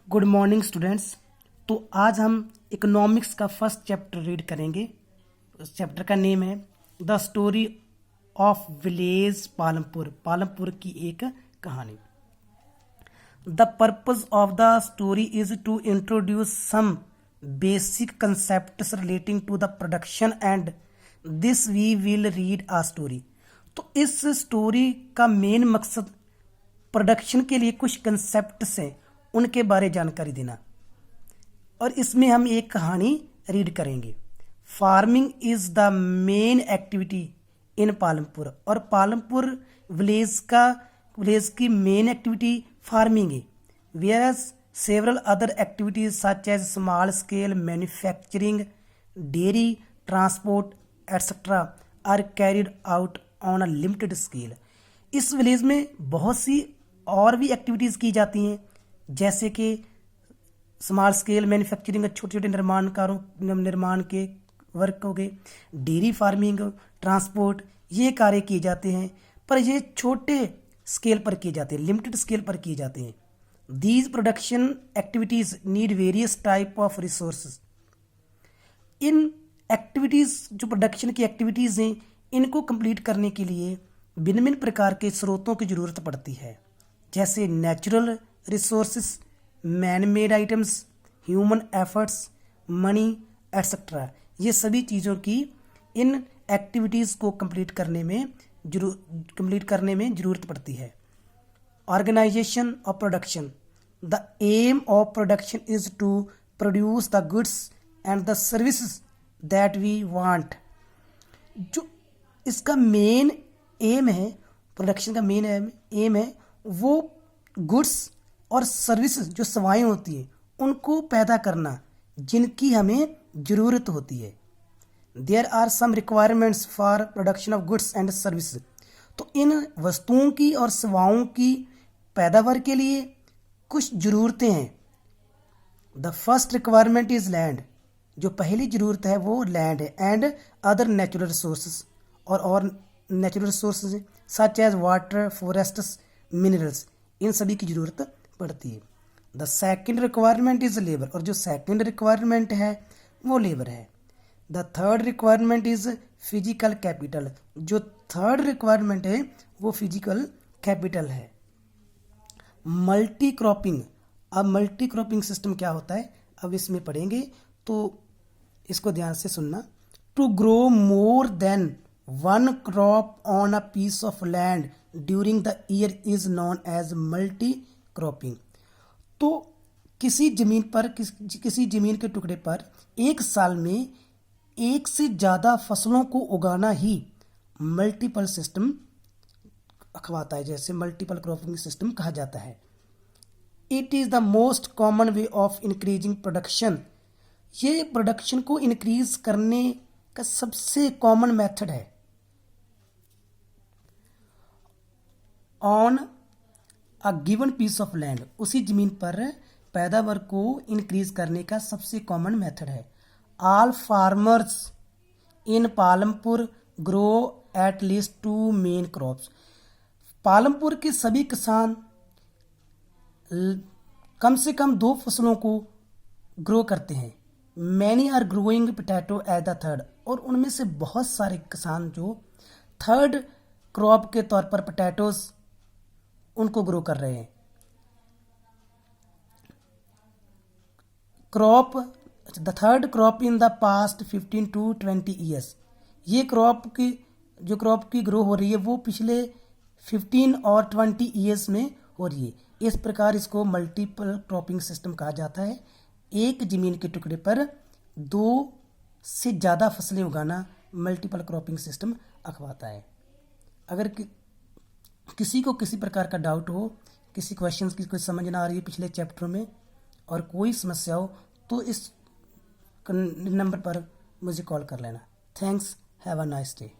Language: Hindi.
Good morning students. तो आज हम इकोनॉमिक्स का फर्स्ट चैप्टर रीड करेंगे। उस चैप्टर का नेम है the story of village Palampur. Palampur की एक कहानी। The purpose of the story is to introduce some basic concepts relating to the production and this we will read a story. तो इस स्टोरी का मेन मकसद प्रोडक्शन के लिए कुछ कंसेप्ट्स हैं, उनके बारे जानकारी देना, और इसमें हम एक कहानी रीड करेंगे। Farming is the main activity in Palampur. और पालमपुर विलेज की मेन एक्टिविटी फार्मिंग है। Whereas several other activities such as small scale manufacturing, dairy, transport etcetera are carried out on a limited scale. इस विलेज में बहुत सी और भी एक्टिविटीज़ की जाती हैं, जैसे कि स्मॉल स्केल मैन्युफैक्चरिंग, छोटे छोटे निर्माण के वर्क हो गए, डेयरी फार्मिंग, ट्रांसपोर्ट, ये कार्य किए जाते हैं, पर ये छोटे स्केल पर किए जाते हैं, लिमिटेड स्केल पर किए जाते हैं। These production activities need various type of resources. In activities, जो प्रोडक्शन की एक्टिविटीज़ हैं, इनको कंप्लीट करने के लिए भिन्न भिन्न प्रकार के स्रोतों की ज़रूरत पड़ती है, जैसे natural resources, man made items, human efforts, money etcetera. ये सभी चीज़ों की इन एक्टिविटीज़ को कंप्लीट करने में ज़रूरत पड़ती है। Organisation of production. The aim of production is to produce the goods and the services that we want. जो इसका मेन एम है, प्रोडक्शन का मेन एम है, वो गुड्स और सर्विसेज, जो सेवाएं होती हैं, उनको पैदा करना जिनकी हमें ज़रूरत होती है। There are some requirements for production of goods and services. तो इन वस्तुओं की और सेवाओं की पैदावार के लिए कुछ ज़रूरतें हैं। The first requirement is land. जो पहली ज़रूरत है वो लैंड है, एंड अदर नेचुरल रिसोर्सेज, और नेचुरल रिसोर्सेज हैं, such as water, forests, minerals, इन सभी की ज़रूरत पड़ती है। The second requirement is labour. और जो सेकेंड रिक्वायरमेंट है वो लेबर है। The third requirement is physical capital. जो थर्ड रिक्वायरमेंट है वो फिजिकल कैपिटल है। Multi cropping. अब मल्टी क्रॉपिंग सिस्टम क्या होता है, अब इसमें पढ़ेंगे, तो इसको ध्यान से सुनना। To grow more than one crop on a piece of land during the year is known as multi cropping. तो किसी जमीन के टुकड़े पर एक साल में एक से ज़्यादा फसलों को उगाना ही मल्टीपल सिस्टम अखवाता है, जैसे मल्टीपल क्रॉपिंग सिस्टम कहा जाता है। It is the most common way of increasing production. ये प्रोडक्शन को इंक्रीज करने का सबसे कॉमन मेथड है। On a given piece of land. उसी जमीन पर पैदावार को इंक्रीज करने का सबसे कॉमन मेथड है। All farmers in Palampur grow at least 2 main crops. Palampur के सभी किसान कम से कम 2 फसलों को ग्रो करते हैं। Many are growing potato at the third. और उनमें से बहुत सारे किसान जो थर्ड क्रॉप के तौर पर पोटैटोज उनको ग्रो कर रहे हैं। Crop, the third crop in the past 15 to 20 years. ये क्रॉप की ग्रो हो रही है वो पिछले 15 और 20 ईयर्स में हो रही है। इस प्रकार इसको मल्टीपल क्रॉपिंग सिस्टम कहा जाता है। एक ज़मीन के टुकड़े पर 2 से ज़्यादा फसलें उगाना मल्टीपल क्रॉपिंग सिस्टम अखवाता है। अगर किसी को किसी प्रकार का डाउट हो, किसी क्वेश्चंस की कोई समझ ना आ रही है पिछले चैप्टर में, और कोई समस्या हो, तो इस नंबर पर मुझे कॉल कर लेना। Thanks, have a nice day.